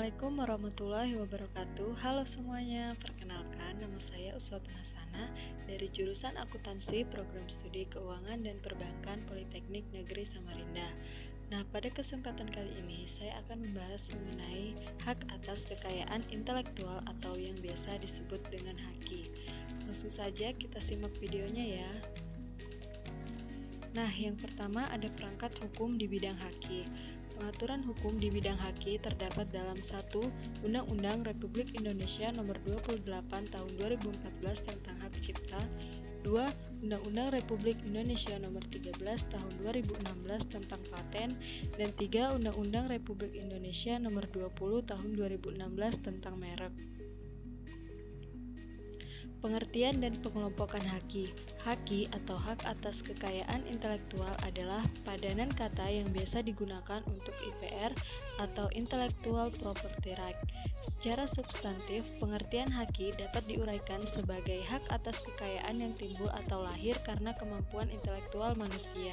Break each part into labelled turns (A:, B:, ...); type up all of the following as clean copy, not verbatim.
A: Assalamualaikum warahmatullahi wabarakatuh. Halo semuanya, perkenalkan nama saya Uswatun Hasanah dari jurusan Akuntansi Program Studi Keuangan dan Perbankan Politeknik Negeri Samarinda. Nah, pada kesempatan kali ini saya akan membahas mengenai hak atas kekayaan intelektual atau yang biasa disebut dengan HAKI. Langsung saja kita simak videonya ya. Nah, yang pertama ada perangkat hukum di bidang HAKI. Pengaturan hukum di bidang HAKI terdapat dalam 1. Undang-Undang Republik Indonesia Nomor 28 Tahun 2014 tentang Hak Cipta. 2. Undang-Undang Republik Indonesia Nomor 13 Tahun 2016 tentang Paten. Dan 3. Undang-Undang Republik Indonesia Nomor 20 Tahun 2016 tentang Merek. Pengertian dan pengelompokan HAKI. HAKI atau hak atas kekayaan intelektual adalah padanan kata yang biasa digunakan untuk IPR atau Intellectual Property Right. Secara substantif, pengertian HAKI dapat diuraikan sebagai hak atas kekayaan yang timbul atau lahir karena kemampuan intelektual manusia.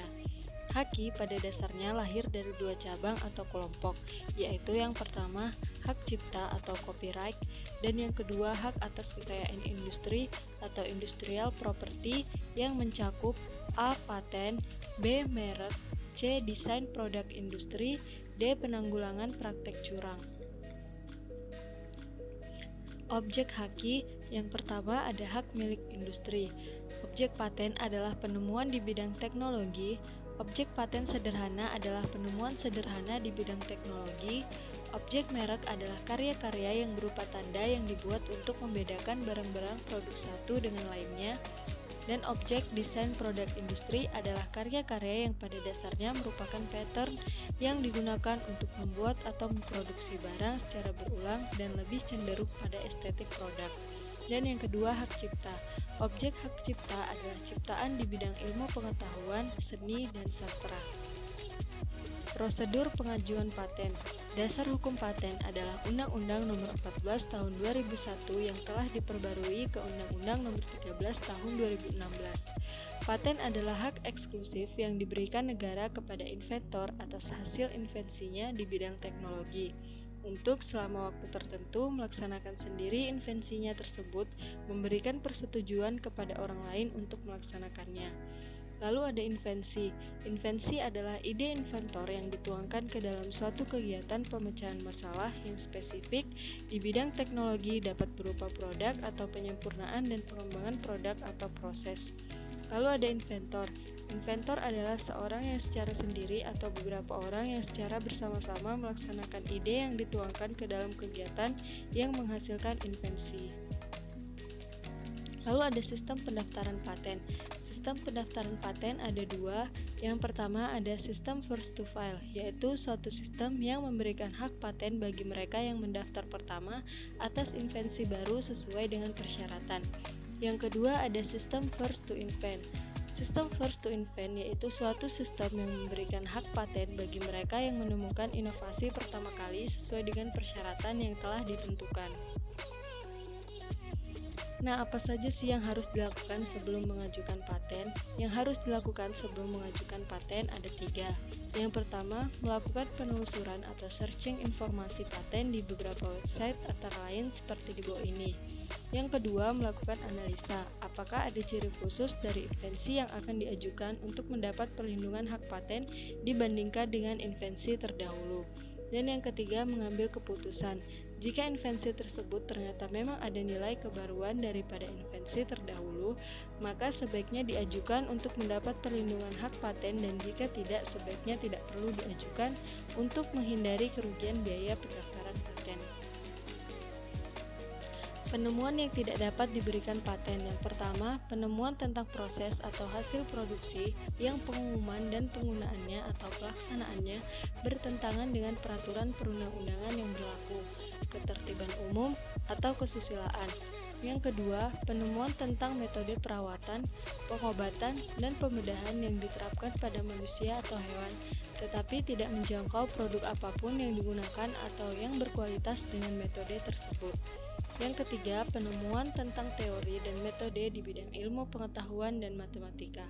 A: HAKI pada dasarnya lahir dari dua cabang atau kelompok, yaitu yang pertama hak cipta atau copyright, dan yang kedua hak atas kekayaan industri atau industrial property yang mencakup A. paten, B. merek, C. desain produk industri, D. penanggulangan praktek curang. Objek HAKI yang pertama ada hak milik industri. Objek paten adalah penemuan di bidang teknologi. Objek paten sederhana adalah penemuan sederhana di bidang teknologi. Objek merek adalah karya-karya yang berupa tanda yang dibuat untuk membedakan barang-barang produk satu dengan lainnya. Dan objek desain produk industri adalah karya-karya yang pada dasarnya merupakan pattern yang digunakan untuk membuat atau memproduksi barang secara berulang dan lebih cenderung pada estetik produk. Dan yang kedua, hak cipta. Objek hak cipta adalah ciptaan di bidang ilmu pengetahuan, seni, dan sastra. Prosedur pengajuan paten. Dasar hukum paten adalah Undang-Undang Nomor 14 Tahun 2001 yang telah diperbarui ke Undang-Undang Nomor 13 Tahun 2016. Paten adalah hak eksklusif yang diberikan negara kepada inventor atas hasil invensinya di bidang teknologi, untuk selama waktu tertentu melaksanakan sendiri invensinya tersebut, memberikan persetujuan kepada orang lain untuk melaksanakannya. Lalu ada invensi. Invensi adalah ide inventor yang dituangkan ke dalam suatu kegiatan pemecahan masalah yang spesifik di bidang teknologi, dapat berupa produk atau penyempurnaan dan pengembangan produk atau proses. Lalu ada inventor. Inventor adalah seorang yang secara sendiri atau beberapa orang yang secara bersama-sama melaksanakan ide yang dituangkan ke dalam kegiatan yang menghasilkan invensi. Lalu ada sistem pendaftaran paten. Sistem pendaftaran paten ada dua. Yang pertama ada sistem first to file, yaitu suatu sistem yang memberikan hak paten bagi mereka yang mendaftar pertama atas invensi baru sesuai dengan persyaratan. Yang kedua ada sistem first to invent. Sistem first to invent yaitu suatu sistem yang memberikan hak paten bagi mereka yang menemukan inovasi pertama kali sesuai dengan persyaratan yang telah ditentukan. Nah, apa saja sih yang harus dilakukan sebelum mengajukan paten? Yang harus dilakukan sebelum mengajukan paten ada 3. Yang pertama, melakukan penelusuran atau searching informasi paten di beberapa website antara lain seperti di bawah ini. Yang kedua, melakukan analisa, apakah ada ciri khusus dari invensi yang akan diajukan untuk mendapat perlindungan hak paten dibandingkan dengan invensi terdahulu. Dan yang ketiga, mengambil keputusan. Jika invensi tersebut ternyata memang ada nilai kebaruan daripada invensi terdahulu, maka sebaiknya diajukan untuk mendapat perlindungan hak paten, dan jika tidak, sebaiknya tidak perlu diajukan untuk menghindari kerugian biaya pendaftaran paten. Penemuan yang tidak dapat diberikan paten. Yang pertama, penemuan tentang proses atau hasil produksi yang pengumuman dan penggunaannya atau pelaksanaannya bertentangan dengan peraturan perundang-undangan yang berlaku, ketertiban umum, atau kesusilaan. Yang kedua, penemuan tentang metode perawatan, pengobatan, dan pembedahan yang diterapkan pada manusia atau hewan, tetapi tidak menjangkau produk apapun yang digunakan atau yang berkualitas dengan metode tersebut. Yang ketiga, penemuan tentang teori dan metode di bidang ilmu pengetahuan dan matematika.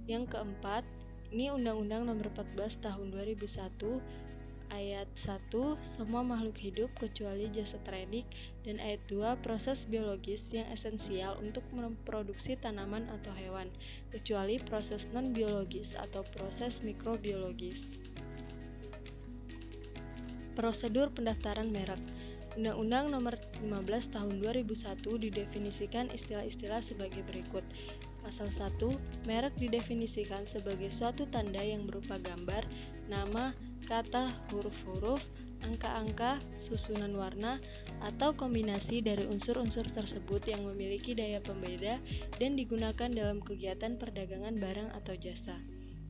A: Yang keempat, ini Undang-Undang Nomor 14 Tahun 2001 ayat 1, semua makhluk hidup kecuali jasad redik, dan ayat 2, proses biologis yang esensial untuk memproduksi tanaman atau hewan, kecuali proses non-biologis atau proses mikrobiologis. Prosedur pendaftaran merek. Undang-Undang Nomor 15 Tahun 2001 didefinisikan istilah-istilah sebagai berikut. Pasal 1, merek didefinisikan sebagai suatu tanda yang berupa gambar, nama, kata, huruf-huruf, angka-angka, susunan warna, atau kombinasi dari unsur-unsur tersebut yang memiliki daya pembeda dan digunakan dalam kegiatan perdagangan barang atau jasa.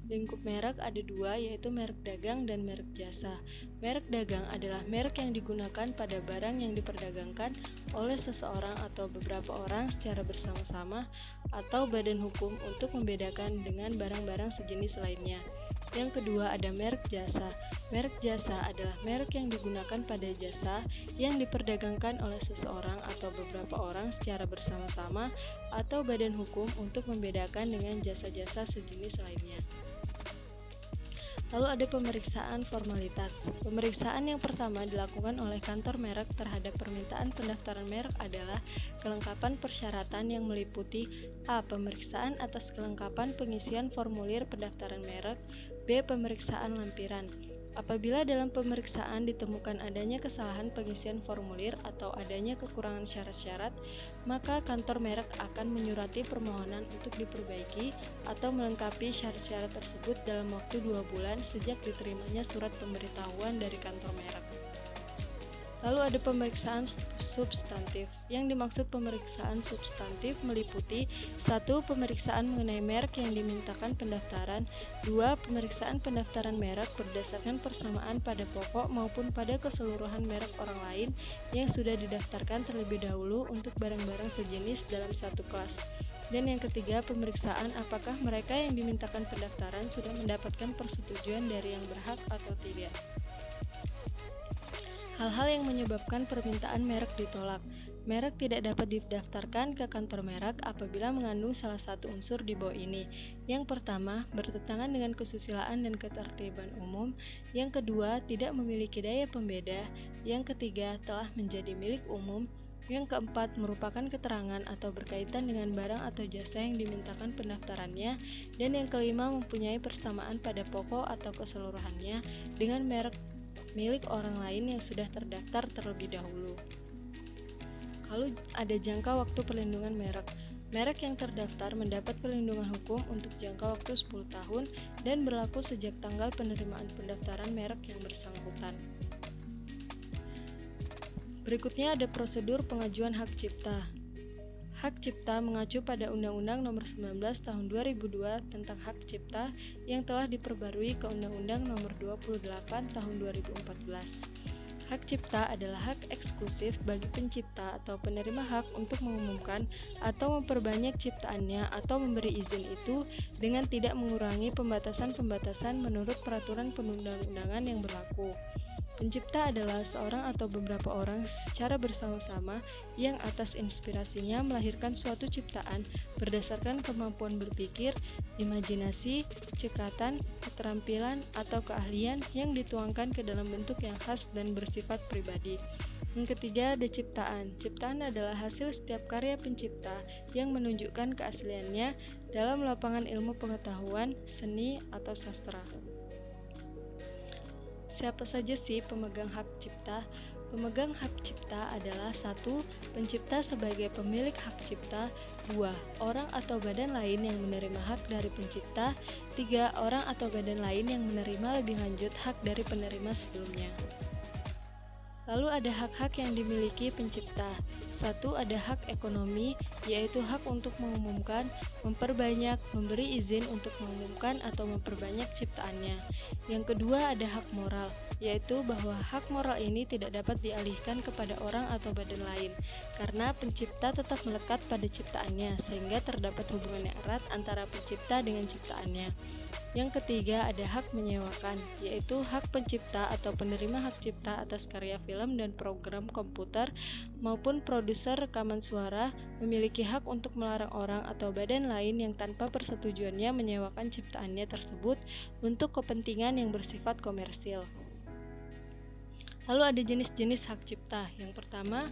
A: Lingkup merek ada dua, yaitu merek dagang dan merek jasa. Merek dagang adalah merek yang digunakan pada barang yang diperdagangkan oleh seseorang atau beberapa orang secara bersama-sama atau badan hukum untuk membedakan dengan barang-barang sejenis lainnya. Yang kedua ada merek jasa. Merek jasa adalah merek yang digunakan pada jasa yang diperdagangkan oleh seseorang atau beberapa orang secara bersama-sama atau badan hukum untuk membedakan dengan jasa-jasa sejenis lainnya. Lalu ada pemeriksaan formalitas. Pemeriksaan yang pertama dilakukan oleh kantor merek terhadap permintaan pendaftaran merek adalah kelengkapan persyaratan yang meliputi A. Pemeriksaan atas kelengkapan pengisian formulir pendaftaran merek. B. Pemeriksaan lampiran. Apabila dalam pemeriksaan ditemukan adanya kesalahan pengisian formulir atau adanya kekurangan syarat-syarat, maka kantor merek akan menyurati permohonan untuk diperbaiki atau melengkapi syarat-syarat tersebut dalam waktu 2 bulan sejak diterimanya surat pemberitahuan dari kantor merek. Lalu ada pemeriksaan substantif. Yang dimaksud pemeriksaan substantif meliputi 1. Pemeriksaan mengenai merek yang dimintakan pendaftaran. 2. Pemeriksaan pendaftaran merek berdasarkan persamaan pada pokok maupun pada keseluruhan merek orang lain yang sudah didaftarkan terlebih dahulu untuk barang-barang sejenis dalam satu kelas. Dan yang ketiga, pemeriksaan apakah mereka yang dimintakan pendaftaran sudah mendapatkan persetujuan dari yang berhak atau tidak. Hal-hal yang menyebabkan permintaan merek ditolak. Merek tidak dapat didaftarkan ke kantor merek apabila mengandung salah satu unsur di bawah ini. Yang pertama, bertentangan dengan kesusilaan dan ketertiban umum. Yang kedua, tidak memiliki daya pembeda. Yang ketiga, telah menjadi milik umum. Yang keempat, merupakan keterangan atau berkaitan dengan barang atau jasa yang dimintakan pendaftarannya. Dan yang kelima, mempunyai persamaan pada pokok atau keseluruhannya dengan merek milik orang lain yang sudah terdaftar terlebih dahulu. Lalu ada jangka waktu perlindungan merek. Merek yang terdaftar mendapat perlindungan hukum untuk jangka waktu 10 tahun dan berlaku sejak tanggal penerimaan pendaftaran merek yang bersangkutan. Berikutnya ada prosedur pengajuan hak cipta. Hak cipta mengacu pada Undang-Undang Nomor 19 Tahun 2002 tentang hak cipta yang telah diperbarui ke Undang-Undang Nomor 28 Tahun 2014. Hak cipta adalah hak eksklusif bagi pencipta atau penerima hak untuk mengumumkan atau memperbanyak ciptaannya atau memberi izin itu dengan tidak mengurangi pembatasan-pembatasan menurut peraturan perundang-undangan yang berlaku. Pencipta adalah seorang atau beberapa orang secara bersama-sama yang atas inspirasinya melahirkan suatu ciptaan berdasarkan kemampuan berpikir, imajinasi, cekatan, keterampilan, atau keahlian yang dituangkan ke dalam bentuk yang khas dan bersifat pribadi. Yang ketiga ada ciptaan. Ciptaan adalah hasil setiap karya pencipta yang menunjukkan keasliannya dalam lapangan ilmu pengetahuan, seni, atau sastra. Siapa saja sih pemegang hak cipta? Pemegang hak cipta adalah 1. Pencipta sebagai pemilik hak cipta. 2. Orang atau badan lain yang menerima hak dari pencipta. 3. Orang atau badan lain yang menerima lebih lanjut hak dari penerima sebelumnya. Lalu ada hak-hak yang dimiliki pencipta. 1. Ada hak ekonomi, yaitu hak untuk mengumumkan, memperbanyak, memberi izin untuk mengumumkan atau memperbanyak ciptaannya. Yang kedua ada hak moral, yaitu bahwa hak moral ini tidak dapat dialihkan kepada orang atau badan lain, karena pencipta tetap melekat pada ciptaannya, sehingga terdapat hubungan yang erat antara pencipta dengan ciptaannya. Yang ketiga ada hak menyewakan, yaitu hak pencipta atau penerima hak cipta atas karya film dan program komputer maupun produser rekaman suara memiliki hak untuk melarang orang atau badan lain yang tanpa persetujuannya menyewakan ciptaannya tersebut untuk kepentingan yang bersifat komersil. Lalu ada jenis-jenis hak cipta. Yang pertama,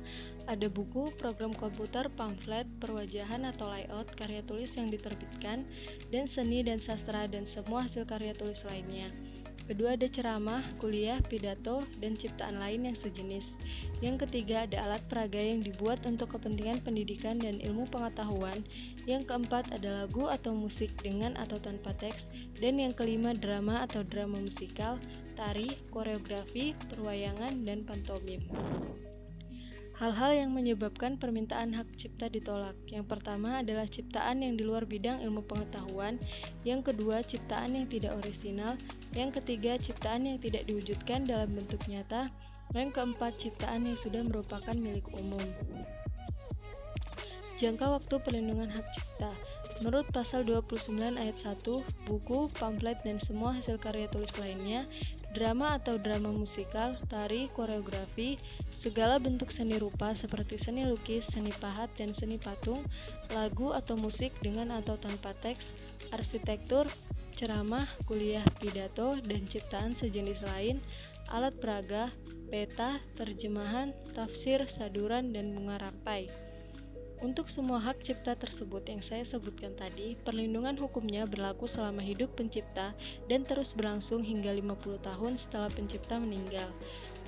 A: ada buku, program komputer, pamflet, perwajahan atau layout, karya tulis yang diterbitkan, dan seni dan sastra dan semua hasil karya tulis lainnya. Kedua, ada ceramah, kuliah, pidato, dan ciptaan lain yang sejenis. Yang ketiga, ada alat peraga yang dibuat untuk kepentingan pendidikan dan ilmu pengetahuan. Yang keempat, ada lagu atau musik dengan atau tanpa teks. Dan yang kelima, drama atau drama musikal, tari, koreografi, perwayangan, dan pantomim. Hal-hal yang menyebabkan permintaan hak cipta ditolak. Yang pertama adalah ciptaan yang di luar bidang ilmu pengetahuan. Yang kedua, ciptaan yang tidak orisinal. Yang ketiga, ciptaan yang tidak diwujudkan dalam bentuk nyata. Yang keempat, ciptaan yang sudah merupakan milik umum. Jangka waktu perlindungan hak cipta. Menurut pasal 29 ayat 1, buku, pamflet, dan semua hasil karya tulis lainnya, drama atau drama musikal, tari, koreografi, segala bentuk seni rupa seperti seni lukis, seni pahat, dan seni patung, lagu atau musik dengan atau tanpa teks, arsitektur, ceramah, kuliah, pidato, dan ciptaan sejenis lain, alat peraga, peta, terjemahan, tafsir, saduran, dan bunga rampai. Untuk semua hak cipta tersebut yang saya sebutkan tadi, perlindungan hukumnya berlaku selama hidup pencipta dan terus berlangsung hingga 50 tahun setelah pencipta meninggal.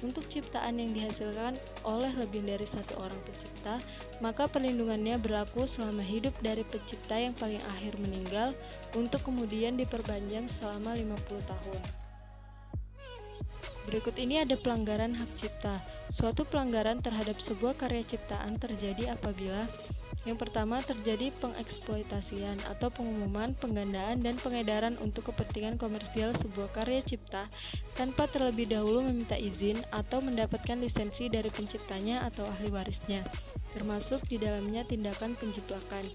A: Untuk ciptaan yang dihasilkan oleh lebih dari satu orang pencipta, maka perlindungannya berlaku selama hidup dari pencipta yang paling akhir meninggal, untuk kemudian diperpanjang selama 50 tahun. Berikut ini ada pelanggaran hak cipta. Suatu pelanggaran terhadap sebuah karya ciptaan terjadi apabila yang pertama, terjadi pengeksploitasian atau pengumuman, penggandaan, dan pengedaran untuk kepentingan komersial sebuah karya cipta tanpa terlebih dahulu meminta izin atau mendapatkan lisensi dari penciptanya atau ahli warisnya, termasuk di dalamnya tindakan penjiplakan.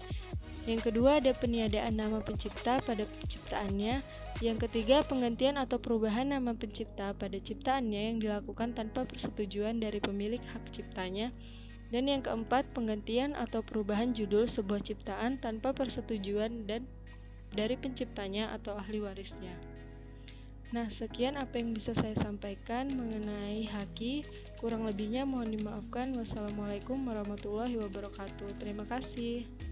A: Yang kedua, ada peniadaan nama pencipta pada penciptaannya. Yang ketiga, penggantian atau perubahan nama pencipta pada ciptaannya yang dilakukan tanpa persetujuan dari pemilik hak ciptanya. Dan yang keempat, penggantian atau perubahan judul sebuah ciptaan tanpa persetujuan dan dari penciptanya atau ahli warisnya. Nah, sekian apa yang bisa saya sampaikan mengenai haki. Kurang lebihnya mohon dimaafkan. Wassalamualaikum warahmatullahi wabarakatuh. Terima kasih.